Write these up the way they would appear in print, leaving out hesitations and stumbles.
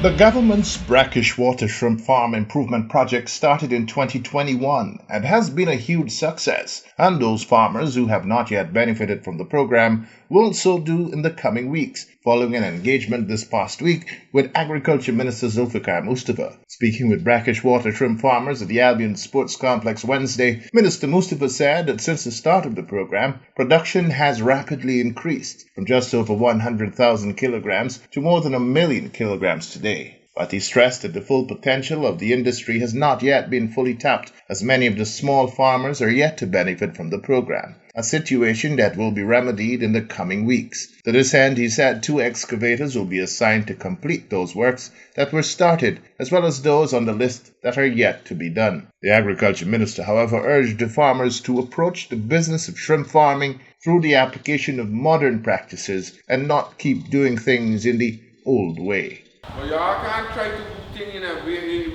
The government's brackish water shrimp farm improvement project started in 2021 and has been a huge success, and those farmers who have not yet benefited from the program will so do in the coming weeks, following an engagement this past week with Agriculture Minister Zulfikar Mustafa. Speaking with brackish water shrimp farmers at the Albion Sports Complex Wednesday, Minister Mustafa said that since the start of the program, production has rapidly increased from just over 100,000 kilograms to more than 1 million kilograms today. But he stressed that the full potential of the industry has not yet been fully tapped, as many of the small farmers are yet to benefit from the program, a situation that will be remedied in the coming weeks. To this end, he said 2 excavators will be assigned to complete those works that were started, as well as those on the list that are yet to be done. The Agriculture Minister, however, urged the farmers to approach the business of shrimp farming through the application of modern practices and not keep doing things in the old way. But you all can't try to do things in a way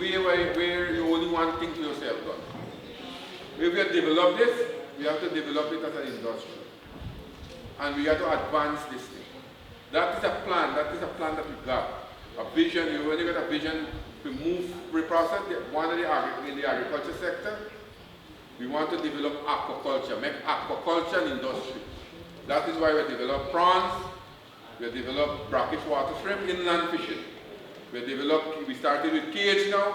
where you only want things to yourself done. If we have developed this, we have to develop it as an industry. And we have to advance this thing. That is a plan that we've got. A vision, you only got a vision to move, reprocess in the agriculture sector. We want to develop aquaculture, make aquaculture an industry. That is why we develop prawns, we develop brackish water shrimp, inland fishing. We started with cage now.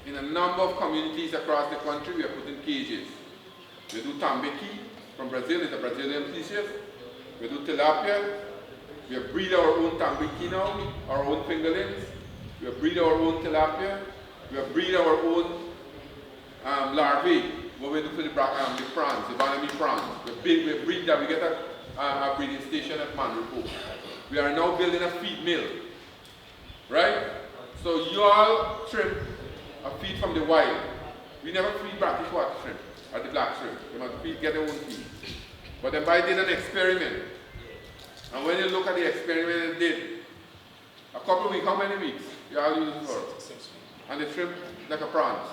In a number of communities across the country, we are putting cages. We do tambaqui from Brazil, it's a Brazilian species. We do tilapia. We breed our own tambaqui now, our own fingerlings. We breed our own tilapia. We breed our own larvae. What we do for the prawns, the Banami prawns. We breed that. We get a breeding station at Manrupo. We are now building a feed mill. Right? So you all shrimp are feed from the wild. We never feed brackish water shrimp or the black shrimp. They must get their own feed. But then I did an experiment. And when you look at the experiment they did, a couple of weeks, how many weeks? You all use it for? 6 weeks. And the shrimp like a prawns.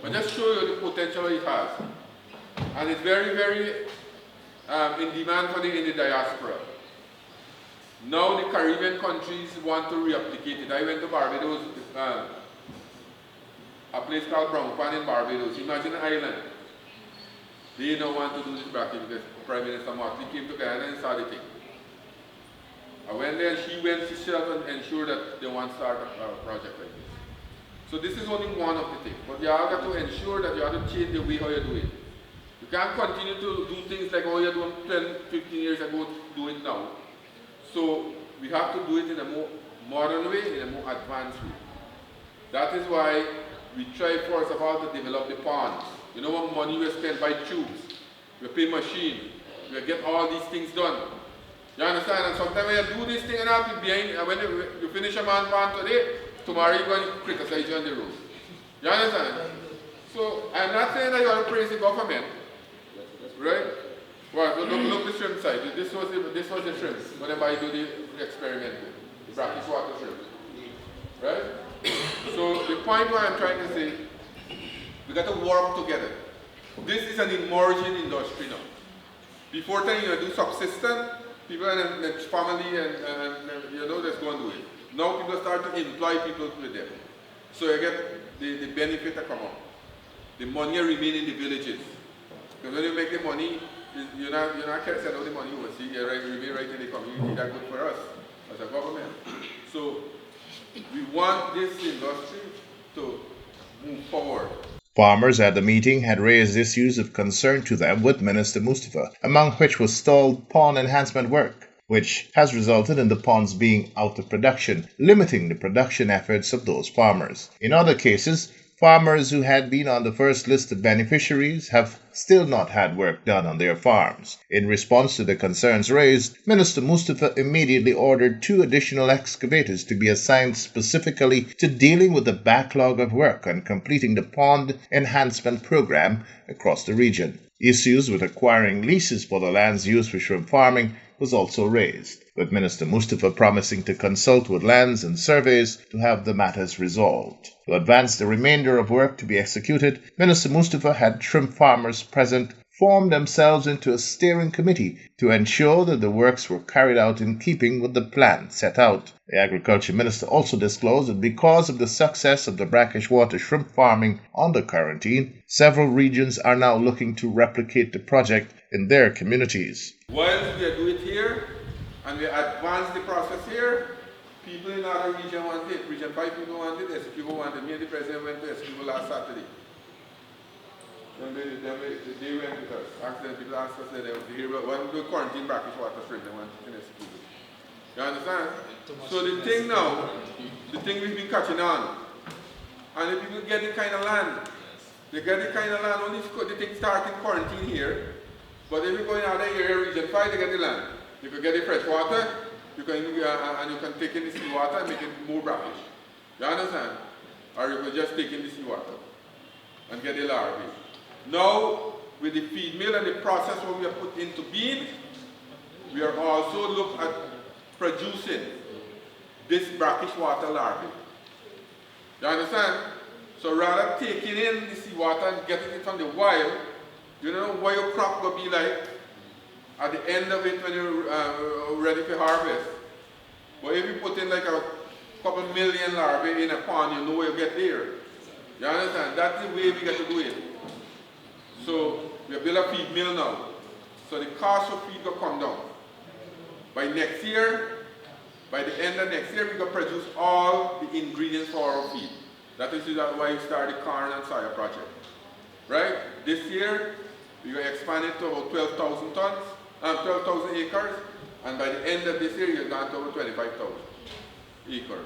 But just show you the potential it has. And it's very, very in demand in the diaspora. Now the Caribbean countries want to replicate it. I went to Barbados, a place called Brownpan in Barbados. Imagine an island. They don't want to do this brackish because Prime Minister Motley came to Canada and saw the thing. I went there and she went herself and ensured that they want to start a project like this. So this is only one of the things. But you have got to ensure that you have to change the way how you do it. You can't continue to do things like how you doing 10, 15 years ago, do it now. So we have to do it in a more modern way, in a more advanced way. That is why we try first of all to develop the ponds. You know what money we spend by tubes, we pay machine, we get all these things done. You understand? And sometimes when you do this thing and I'll be behind, and when you finish a man pond today, tomorrow you're going to criticize you on the road. You understand? So I'm not saying that you want to praise the government, right? Well, look the shrimp side. This was the shrimp. Whenever I do the experiment with the brackish water shrimp. Right? So the point what I'm trying to say, we got to work together. This is an emerging industry now. Before time you do subsistence, people and the family and you know just go and do it. Now people start to employ people with them. So you get the benefit that come up. The money remain in the villages. Because when you make the money, you're not sending all the money overseas, you remain right in the community. That's good for us as a government. So we want this industry to move forward. Farmers at the meeting had raised issues of concern to them with Minister Mustafa, among which was stalled pond enhancement work, which has resulted in the ponds being out of production, limiting the production efforts of those farmers. In other cases, farmers who had been on the first list of beneficiaries have still not had work done on their farms. In response to the concerns raised, Minister Mustafa immediately ordered 2 additional excavators to be assigned specifically to dealing with the backlog of work on completing the pond enhancement program across the region. Issues with acquiring leases for the lands used for shrimp farming was also raised, with Minister Mustafa promising to consult with lands and surveys to have the matters resolved. To advance the remainder of work to be executed, Minister Mustafa had shrimp farmers present formed themselves into a steering committee to ensure that the works were carried out in keeping with the plan set out. The Agriculture Minister also disclosed that because of the success of the brackish water shrimp farming under Corentyne, several regions are now looking to replicate the project in their communities. While we do it here and we advance the process here, people in other regions want it. Region 5 people want it, SQ want it. Me and the President went to SQ last Saturday. Then they went with us. Asked people asked us, they want to hear about when we do Corentyne brackish water shrimp, they want it in SQ. You understand? So the thing now, the thing we've been catching on, and the people get the kind of land. They get the kind of land, only the thing start in Corentyne here, but if you go in other area, region 5, they get the land. You can get the fresh water, you can, and you can take in the seawater and make it more brackish. You understand? Or you can just take in the seawater and get the larvae. Now, with the feed mill and the process what we have put into being, we are also look at producing this brackish water larvae. You understand? So rather taking in the seawater and getting it from the wild, you know what your crop will be like at the end of it when you're ready for harvest. But if you put in like a couple million larvae in a pond, you know what you get there. You understand? That's the way we get to do it. So we build a feed mill now. So the cost of feed will come down. By next year, by the end of next year, we will produce all the ingredients for our feed. That is why we started the corn and soya project. Right? This year, we will expand it to about 12,000 tons, 12,000 acres, and by the end of this year, you're down to over 25,000 acres.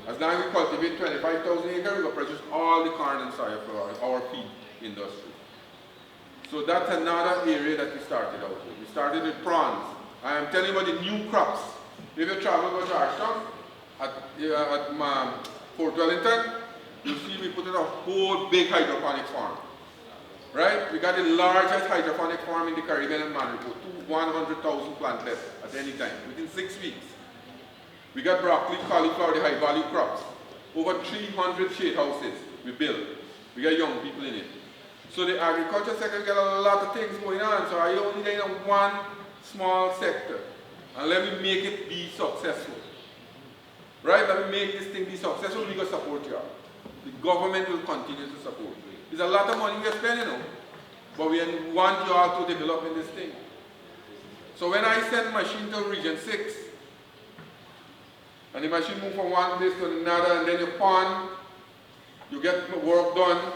As long as we cultivate 25,000 acres, we will produce all the corn and soya for our feed industry. So that's another area that we started out with. We started with prawns. I am telling you about the new crops. If you travel to Georgetown, at Fort Wellington, you see we put in a whole big hydroponic farm. Right? We got the largest hydroponic farm in the Caribbean and Monaco, 100,000 plantlets at any time, within 6 weeks. We got broccoli, cauliflower, the high value crops. Over 300 shade houses we built. We got young people in it. So the agriculture sector got a lot of things going on, so I only get in one small sector. And let me make it be successful. Right? Let me make this thing be successful, we can support you. The government will continue to support. There's a lot of money we are spending on, but we want you all to develop in this thing. So when I send machine to region 6, and the machine move from one place to another, and then you pond, you get work done,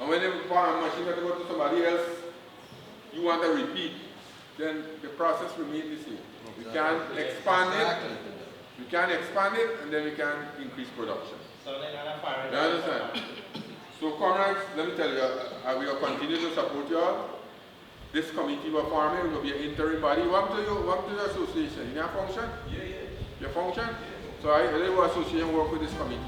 and when the machine got to go to somebody else, you want to repeat, then the process remains the same. We can expand it, and then we can increase production. So they're not a fire. You understand? So comrades, let me tell you, we will continue to support you all. This committee of farming will be an interim body. Welcome to your association. You have function? Yeah. Your function? So I will association work with this committee.